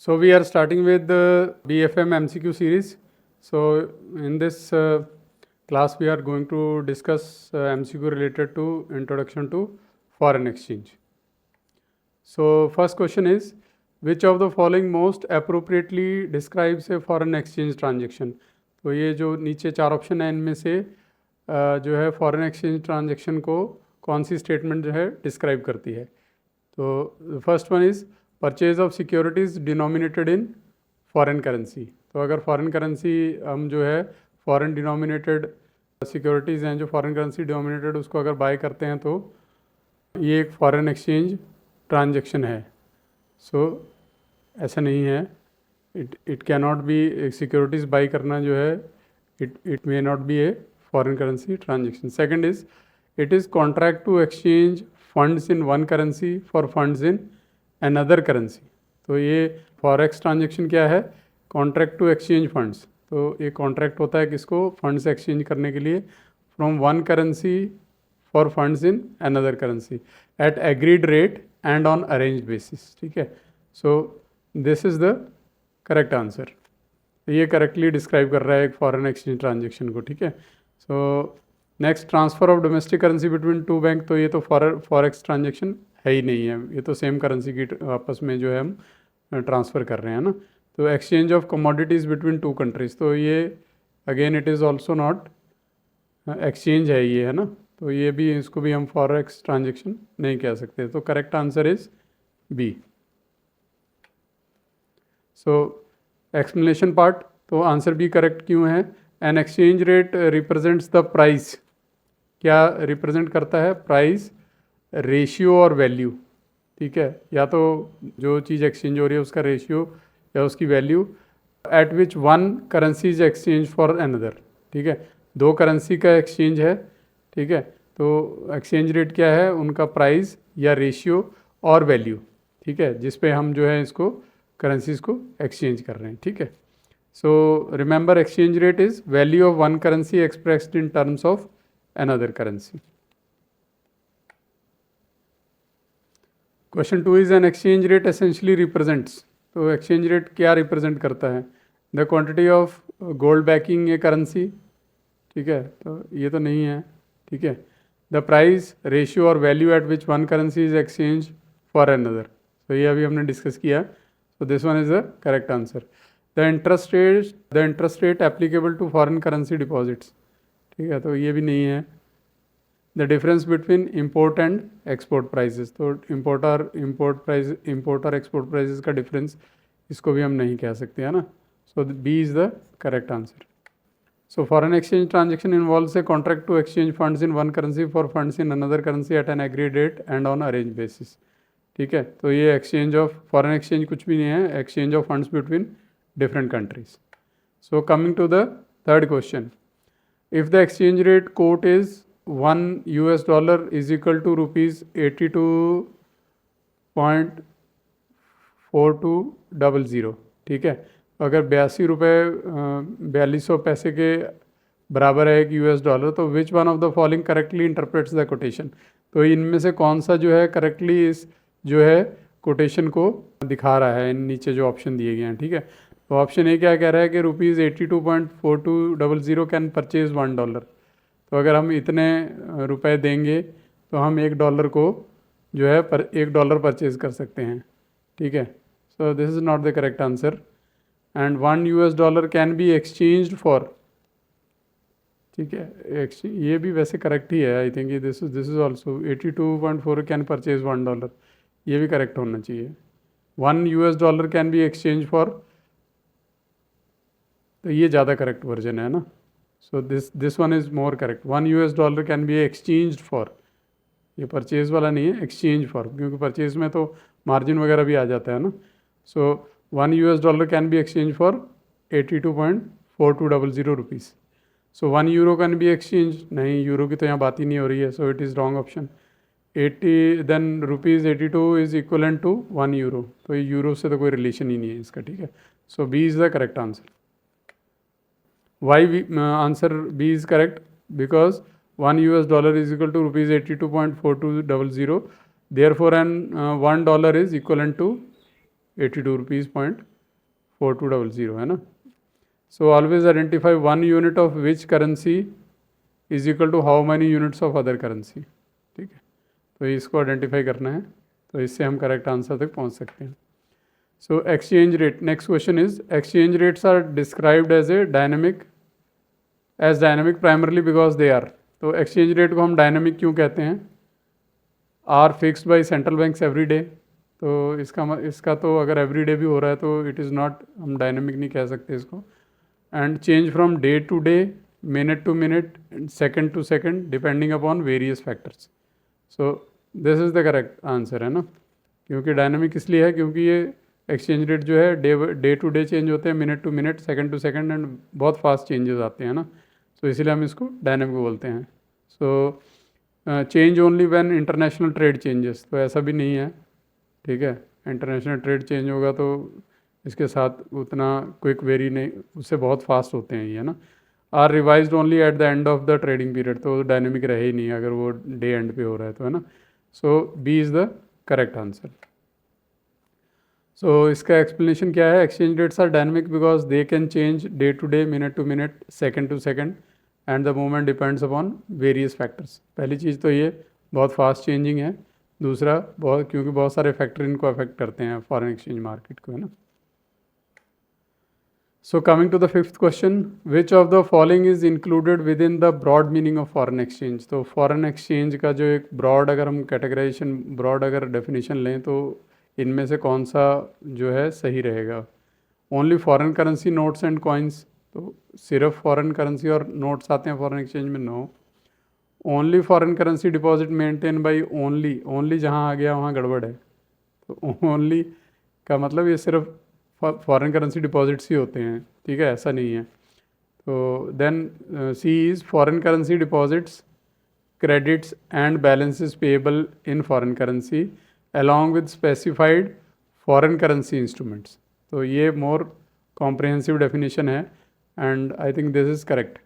So we are starting with the BFM MCQ series. So in this class we are going to discuss MCQ related to introduction to foreign exchange. So first question is, which of the following most appropriately describes a foreign exchange transaction? तो ये जो नीचे चार option है इनमें से जो है फॉरेन एक्सचेंज ट्रांजेक्शन को कौन सी स्टेटमेंट जो है डिस्क्राइब करती है? तो first one is purchase of securities denominated in foreign currency. तो अगर फॉरेन करेंसी हम जो है फॉरेन डिनोमिनेटेड सिक्योरिटीज़ हैं जो फॉरेन करेंसी डिनोमिनेटेड उसको अगर बाय करते हैं तो ये एक फॉरेन एक्सचेंज ट्रांजेक्शन है. सो ऐसा नहीं है, it can not be, securities buy करना जो है it may not be a foreign currency transaction. Second is it is contract to exchange funds in one currency for funds in another currency. तो ये forex transaction क्या है? Contract to exchange funds. तो ये contract होता है किसको? Funds exchange करने के लिए from one currency for funds in another currency at agreed rate and on arrange basis. ठीक है, so this is the correct answer. ये करेक्टली डिस्क्राइब कर रहा है एक फॉरेन एक्सचेंज ट्रांजेक्शन को. ठीक है, so next, transfer of domestic currency between two bank. तो ये तो फॉरेक्स ट्रांजेक्शन है ही नहीं है, ये तो सेम करेंसी की आपस में जो है हम ट्रांसफ़र कर रहे हैं ना. तो exchange of commodities between two countries, तो ये again it is also not exchange है ये, है ना. तो ये भी, इसको भी हम फॉरेक्स ट्रांजेक्शन नहीं कह सकते. तो correct answer is B. So explanation part, तो आंसर भी करेक्ट क्यों है? An exchange rate represents the price. क्या रिप्रेजेंट करता है? प्राइस, रेशियो और वैल्यू. ठीक है, या तो जो चीज़ एक्सचेंज हो रही है उसका रेशियो या उसकी value eight which one currency is exchange for another. ठीक है, दो करेंसी का एक्सचेंज है. ठीक है, तो एक्सचेंज रेट क्या है? उनका प्राइस या रेशियो और वैल्यू. ठीक है, जिस पे हम जो है इसको करेंसीज को एक्सचेंज कर रहे हैं. ठीक है, so remember exchange rate is value of one currency expressed in terms of another currency. Question 2 is an exchange rate essentially represents. तो एक्सचेंज रेट क्या रिप्रेजेंट करता है? The quantity of gold banking A currency. ठीक है, तो ये तो नहीं है. ठीक है, द प्राइस, रेशियो और value eight which one currency is exchange for another. तो ये अभी हमने डिस्कस किया. So this one is the correct answer. The interest rate applicable to foreign currency deposits. ठीक है, तो ये भी नहीं है. The difference between import and export prices. तो इम्पोर्ट और एक्सपोर्ट प्राइसेस का डिफरेंस, इसको भी हम नहीं कह सकते, है ना. So B is the correct answer. So foreign exchange transaction involves a contract to exchange funds in one currency for funds in another currency at an agreed rate and on arrange basis. ठीक है, तो ये exchange of foreign exchange कुछ भी नहीं है, exchange of funds between different countries. So coming to the third question, if the exchange rate quote is $1 is equal to ₹82.4200. ठीक है, अगर 42 पैसे के बराबर है एक $, तो which one of the following correctly interprets the quotation. तो इनमें से कौन सा जो है करेक्टली इस जो है कोटेशन को दिखा रहा है? नीचे जो ऑप्शन दिए गए हैं. ठीक है, तो ऑप्शन ए क्या कह रहा है कि ₹82.4200 कैन परचेज $1. तो अगर हम इतने रुपए देंगे तो हम $1 को जो है $1 परचेज कर सकते हैं. ठीक है, so this is not the correct answer. And $1 can B exchanged for. ठीक है, ये भी वैसे करेक्ट ही है. आई think this is also 82.4 can purchase $1. ये भी करेक्ट होना चाहिए. $1 कैन बी एक्सचेंज फॉर, तो ये ज़्यादा करेक्ट वर्जन है ना. So this one is more correct. $1 can B exchanged for. ये परचेज वाला नहीं है, एक्सचेंज फॉर, क्योंकि परचेज में तो मार्जिन वगैरह भी आ जाता है ना. So $1 can be exchange for ₹82.4200. So €1 can be exchange, नहीं, यूरो की तो यहाँ बात ही नहीं हो रही है. So it is wrong option. 80 then ₹82 is equivalent to €1. तो ये यूरो से तो कोई रिलेशन ही नहीं है इसका. ठीक है, so B is the correct answer. Why answer B is correct? Because $1 is equal to ₹82.4200. Therefore, $1 is equivalent to 82 rupees .4200 है ना. So always identify 1 unit of which currency is equal to how many units of other currency. ठीक है, तो इसको identify करना है, तो इससे हम करेक्ट आंसर तक पहुंच सकते हैं. So exchange rate, next question is exchange rates are described as dynamic primarily because they are. तो एक्सचेंज रेट को हम डायनेमिक क्यों कहते हैं? Are fixed by central banks every day. तो इसका तो अगर एवरी डे भी हो रहा है तो इट इज़ नॉट, हम डायनेमिक नहीं कह सकते इसको. And change from day to day, minute to minute, second to second, depending upon various factors. So this is the correct answer है ना. क्योंकि डायनेमिक इसलिए है क्योंकि ये एक्सचेंज रेट जो है डे टू डे चेंज होते हैं, minute to minute, second to second, and बहुत फास्ट चेंजेस आते हैं ना. सो इसीलिए हम इसको डायनेमिक बोलते हैं. So change only when international trade changes, तो ऐसा भी नहीं है. ठीक है, इंटरनेशनल ट्रेड चेंज होगा तो इसके साथ उतना क्विक वेरी नहीं, उससे बहुत फास्ट होते हैं ये ना. Are revised only at the end of the trading period, तो डायनेमिक रहे ही नहीं अगर वो डे एंड पे हो रहा है तो, है ना. So B is the correct answer. So इसका एक्सप्लेनेशन क्या है? Exchange rates are dynamic because they can change day to day, minute to minute, second to second, and the movement depends upon various factors. पहली चीज़ तो ये बहुत fast changing है. दूसरा क्योंकि बहुत सारे फैक्टर इनको अफेक्ट करते हैं फॉरेन एक्सचेंज मार्केट को, है ना. So coming to the fifth question, which of the following is included within the broad meaning of foreign exchange. तो फॉरेन एक्सचेंज का जो एक ब्रॉड, अगर हम कैटेगराइजेशन, ब्रॉड अगर डेफिनेशन लें तो इनमें से कौन सा जो है सही रहेगा? Only foreign currency notes and coins, तो सिर्फ फॉरेन करेंसी और नोट्स आते हैं फॉरेन एक्सचेंज में? No. Only foreign currency deposit maintain by only जहाँ आ गया वहाँ गड़बड़ है. तो ओनली का मतलब ये सिर्फ फॉरेन करेंसी डिपॉजिट्स ही होते हैं. ठीक है, ऐसा नहीं है. तो then C is foreign currency deposits, credits and balances payable in foreign currency along with specified foreign currency instruments. तो ये मोर कॉम्प्रिहेंसिव डेफिनेशन है and I think this is correct.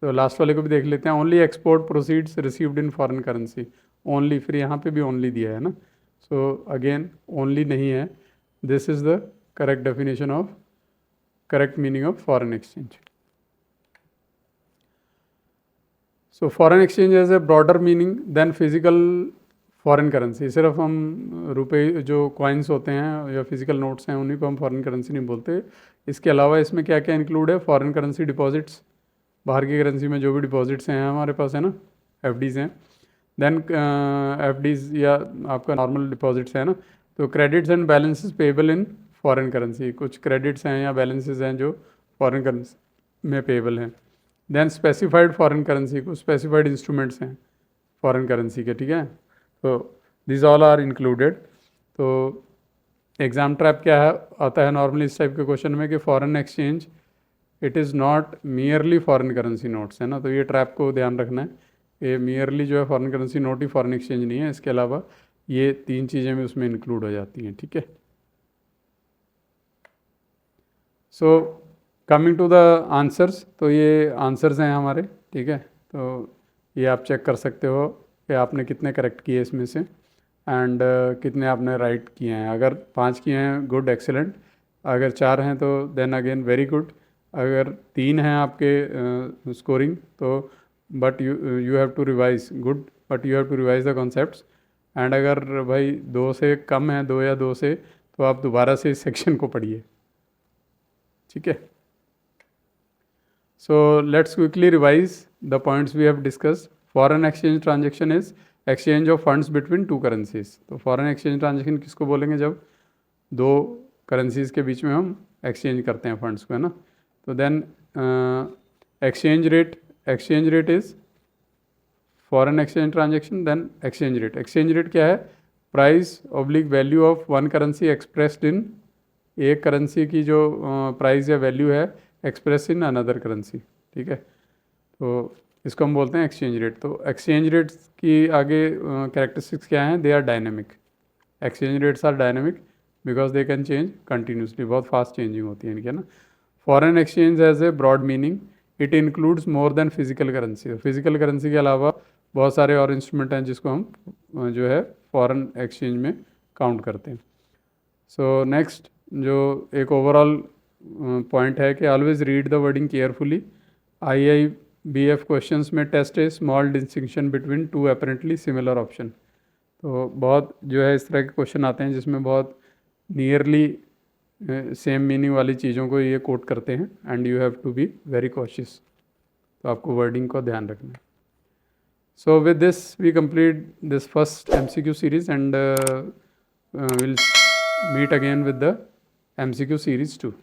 तो लास्ट वाले को भी देख लेते हैं. Only export proceeds received in foreign currency, only, फिर यहाँ पे भी ओनली दिया है ना. सो अगेन ओनली नहीं है. This is the correct definition of, correct meaning of foreign exchange. So foreign exchange as a broader meaning than physical foreign currency. सिर्फ हम रुपए जो कॉइन्स होते हैं या फिजिकल नोट्स हैं उन्हीं को हम फॉरेन करेंसी नहीं बोलते. इसके अलावा इसमें क्या क्या इंक्लूड है? फॉरेन करेंसी डिपॉजिट्स, बाहर की करेंसी में जो भी डिपॉजिट्स हैं हमारे पास, है ना, एफडीज़ हैं. देन एफडीज़ या आपका नॉर्मल डिपॉजिट्स है ना. तो credits and balances payable in foreign currency, कुछ क्रेडिट्स हैं या बैलेंसेस हैं जो फॉरेन करेंसी में पेएबल हैं. देन स्पेसिफाइड फॉरेन करेंसी, कुछ स्पेसिफाइड इंस्ट्रूमेंट्स हैं फॉरेन करेंसी के. ठीक है, तो दिस ऑल आर इंक्लूडेड. तो एग्ज़ाम ट्रैप क्या है आता है नॉर्मली इस टाइप के क्वेश्चन में कि foreign exchange it is not merely foreign currency notes, है ना. तो ये ट्रैप को ध्यान रखना है. ये मियरली जो है फॉरेन करेंसी नोट ही फॉरेन एक्सचेंज नहीं है, इसके अलावा ये तीन चीज़ें भी उसमें इंक्लूड हो जाती हैं. ठीक है. So coming to the answers, तो ये आंसर्स हैं हमारे. ठीक है, तो ये आप चेक कर सकते हो कि आपने कितने करेक्ट किए इसमें से एंड कितने आपने राइट किए हैं. अगर 5 किए हैं, गुड, एक्सेलेंट. अगर 4 हैं तो देन अगेन वेरी गुड. अगर 3 हैं आपके स्कोरिंग तो but you have to revise, good, but you have to revise the concepts. And अगर भाई 2 से कम है, 2 या 2 से, तो आप दोबारा से इस सेक्शन को पढ़िए. ठीक है. So let's quickly revise the points we have discussed. Foreign exchange transaction is exchange of funds between 2 currencies. तो फॉरेन एक्सचेंज ट्रांजेक्शन किसको बोलेंगे? जब 2 करेंसीज के बीच में हम एक्सचेंज करते हैं फंड्स को, है ना. तो then exchange rate is foreign exchange transaction. Then exchange rate क्या है? Price oblique value of one currency expressed in, एक करेंसी की जो प्राइस या वैल्यू है एक्सप्रेस इन अनदर करेंसी. ठीक है, तो इसको हम बोलते हैं एक्सचेंज रेट. तो एक्सचेंज रेट्स की आगे कैरेक्टरिस्टिक्स क्या हैं? They are dynamic. Exchange rates are dynamic because they can change continuously, बहुत फास्ट चेंजिंग होती है इनकी, है ना. Foreign exchange as a broad meaning, it includes more than physical currency. Physical currency के अलावा बहुत सारे और इंस्ट्रूमेंट हैं जिसको हम जो है फॉरेन एक्सचेंज में काउंट करते हैं. सो नेक्स्ट जो एक ओवरऑल पॉइंट है कि always read the wording carefully. IIBF questions में टेस्ट है small distinction between two apparently similar option. तो बहुत जो है इस तरह के क्वेश्चन आते हैं जिसमें बहुत नियरली सेम मीनिंग वाली चीज़ों को ये कोट करते हैं and you have to be very cautious. तो आपको वर्डिंग को ध्यान रखना है. So with this we complete this first MCQ series and we'll meet again with the MCQ series 2.